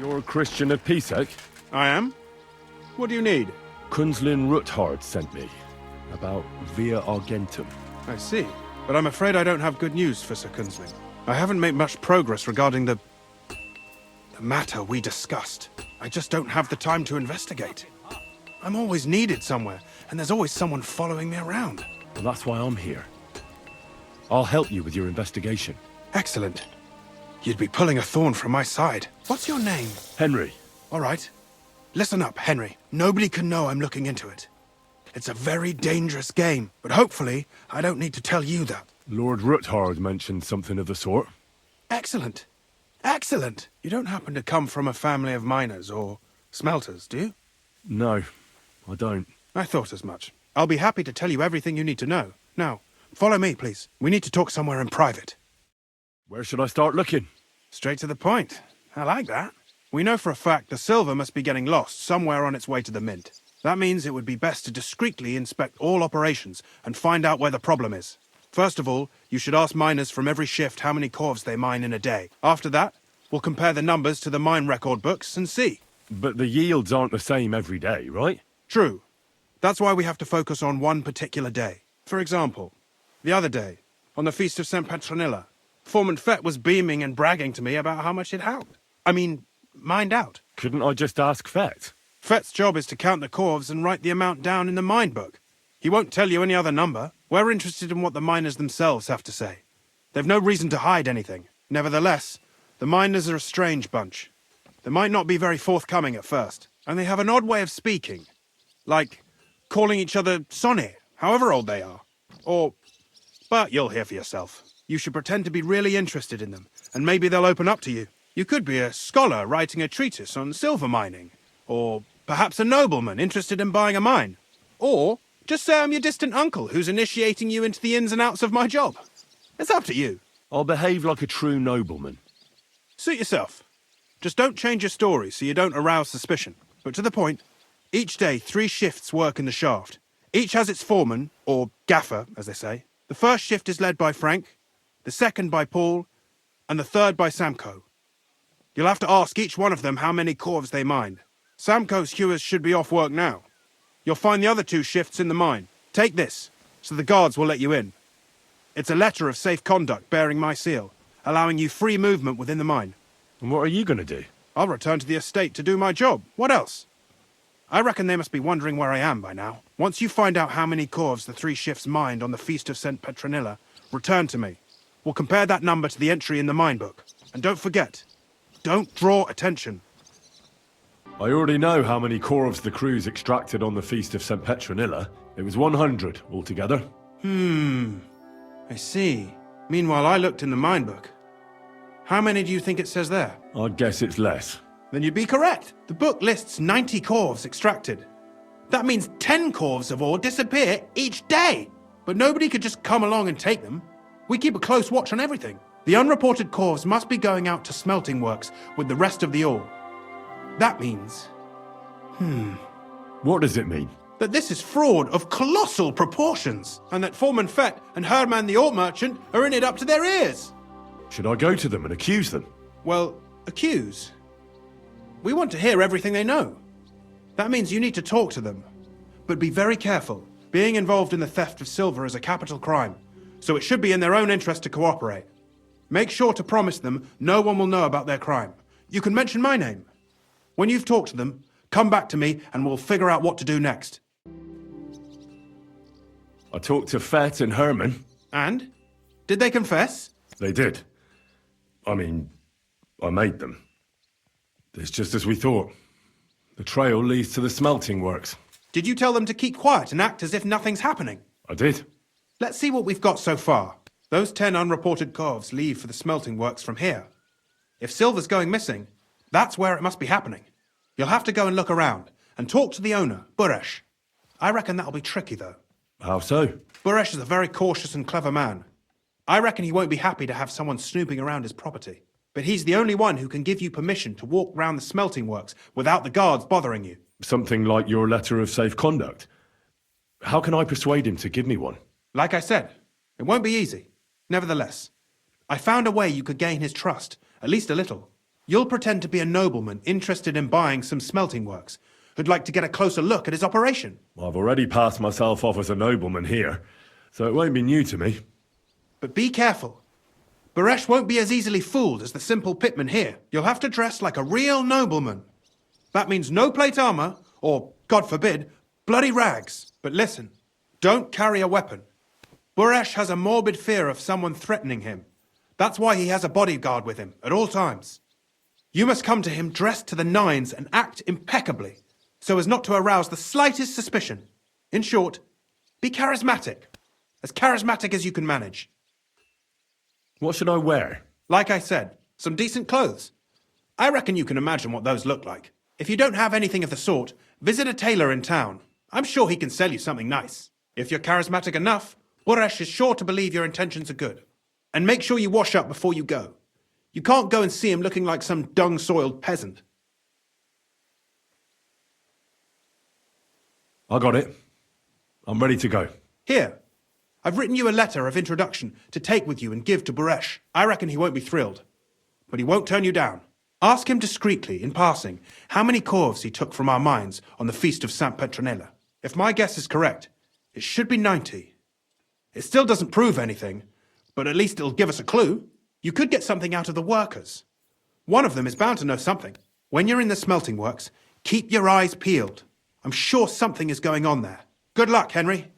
You're a Christian of Pisek? I am? What do you need? Kunzlin Ruthard sent me. About Via Argentum. I see. But I'm afraid I don't have good news for Sir Kunzling. I haven't made much progress regarding the matter we discussed. I just don't have the time to investigate. I'm always needed somewhere, and there's always someone following me around. Well, that's why I'm here. I'll help you with your investigation. Excellent. You'd be pulling a thorn from my side. What's your name? Henry. All right. Listen up, Henry. Nobody can know I'm looking into it. It's a very dangerous game, but hopefully I don't need to tell you that. Lord Ruthard mentioned something of the sort. Excellent. Excellent. You don't happen to come from a family of miners or smelters, do you? No, I don't. I thought as much. I'll be happy to tell you everything you need to know. Now, follow me, please. We need to talk somewhere in private. Where should I start looking? Straight to the point. I like that. We know for a fact the silver must be getting lost somewhere on its way to the mint. That means it would be best to discreetly inspect all operations and find out where the problem is. First of all, you should ask miners from every shift how many corves they mine in a day. After that, we'll compare the numbers to the mine record books and see. But the yields aren't the same every day, right? True. That's why we have to focus on one particular day. For example, the other day, on the Feast of St. Petronilla, Foreman Fett was beaming and bragging to me about how much he'd mined out. Couldn't I just ask Fett? Fett's job is to count the corves and write the amount down in the mine book. He won't tell you any other number. We're interested in what the miners themselves have to say. They've no reason to hide anything. Nevertheless, the miners are a strange bunch. They might not be very forthcoming at first, and they have an odd way of speaking. Like calling each other Sonny, however old they are. But you'll hear for yourself. You should pretend to be really interested in them, and maybe they'll open up to you. You could be a scholar writing a treatise on silver mining, or perhaps a nobleman interested in buying a mine. Or just say I'm your distant uncle who's initiating you into the ins and outs of my job. It's up to you. I'll behave like a true nobleman. Suit yourself. Just don't change your story so you don't arouse suspicion. But to the point, each day 3 shifts work in the shaft. Each has its foreman, or gaffer, as they say. The first shift is led by Frank, the second by Paul, and the third by Samko. You'll have to ask each one of them how many corves they mined. Samko's hewers should be off work now. You'll find the other 2 shifts in the mine. Take this, so the guards will let you in. It's a letter of safe conduct bearing my seal, allowing you free movement within the mine. And what are you going to do? I'll return to the estate to do my job. What else? I reckon they must be wondering where I am by now. Once you find out how many corves the 3 shifts mined on the Feast of St. Petronilla, return to me. We'll compare that number to the entry in the mine book. And don't forget, don't draw attention. I already know how many corves the crews extracted on the Feast of St. Petronilla. It was 100 altogether. I see. Meanwhile, I looked in the mine book. How many do you think it says there? I'd guess it's less. Then you'd be correct. The book lists 90 corves extracted. That means 10 corves of ore disappear each day. But nobody could just come along and take them. We keep a close watch on everything. The unreported corves must be going out to smelting works with the rest of the ore. That means... What does it mean? that this is fraud of colossal proportions, and that Foreman Fett and Herman the ore merchant are in it up to their ears. Should I go to them and accuse them? Well, accuse? We want to hear everything they know. That means you need to talk to them. But be very careful. Being involved in the theft of silver is a capital crime, so it should be in their own interest to cooperate. Make sure to promise them no one will know about their crime. You can mention my name. When you've talked to them, come back to me and we'll figure out what to do next. I talked to Fett and Herman. And? Did they confess? They did. I made them. It's just as we thought. The trail leads to the smelting works. Did you tell them to keep quiet and act as if nothing's happening? I did. Let's see what we've got so far. Those 10 unreported corves leave for the smelting works from here. If silver's going missing, that's where it must be happening. You'll have to go and look around and talk to the owner, Buresh. I reckon that'll be tricky, though. How so? Buresh is a very cautious and clever man. I reckon he won't be happy to have someone snooping around his property. But he's the only one who can give you permission to walk round the smelting works without the guards bothering you. Something like your letter of safe conduct. How can I persuade him to give me one? Like I said, it won't be easy. Nevertheless, I found a way you could gain his trust, at least a little. You'll pretend to be a nobleman interested in buying some smelting works, who'd like to get a closer look at his operation. I've already passed myself off as a nobleman here, so it won't be new to me. But be careful. Buresh won't be as easily fooled as the simple pitman here. You'll have to dress like a real nobleman. That means no plate armor, or, God forbid, bloody rags. But listen, don't carry a weapon. Buresh has a morbid fear of someone threatening him. That's why he has a bodyguard with him at all times. You must come to him dressed to the nines and act impeccably, so as not to arouse the slightest suspicion. In short, be charismatic as you can manage. What should I wear? Like I said, some decent clothes. I reckon you can imagine what those look like. If you don't have anything of the sort, visit a tailor in town. I'm sure he can sell you something nice. If you're charismatic enough, Buresh is sure to believe your intentions are good. And make sure you wash up before you go. You can't go and see him looking like some dung-soiled peasant. I got it. I'm ready to go. Here, I've written you a letter of introduction to take with you and give to Buresh. I reckon he won't be thrilled, but he won't turn you down. Ask him discreetly, in passing, how many corves he took from our mines on the feast of Saint Petronella. If my guess is correct, it should be 90. It still doesn't prove anything, but at least it'll give us a clue. You could get something out of the workers. One of them is bound to know something. When you're in the smelting works, keep your eyes peeled. I'm sure something is going on there. Good luck, Henry.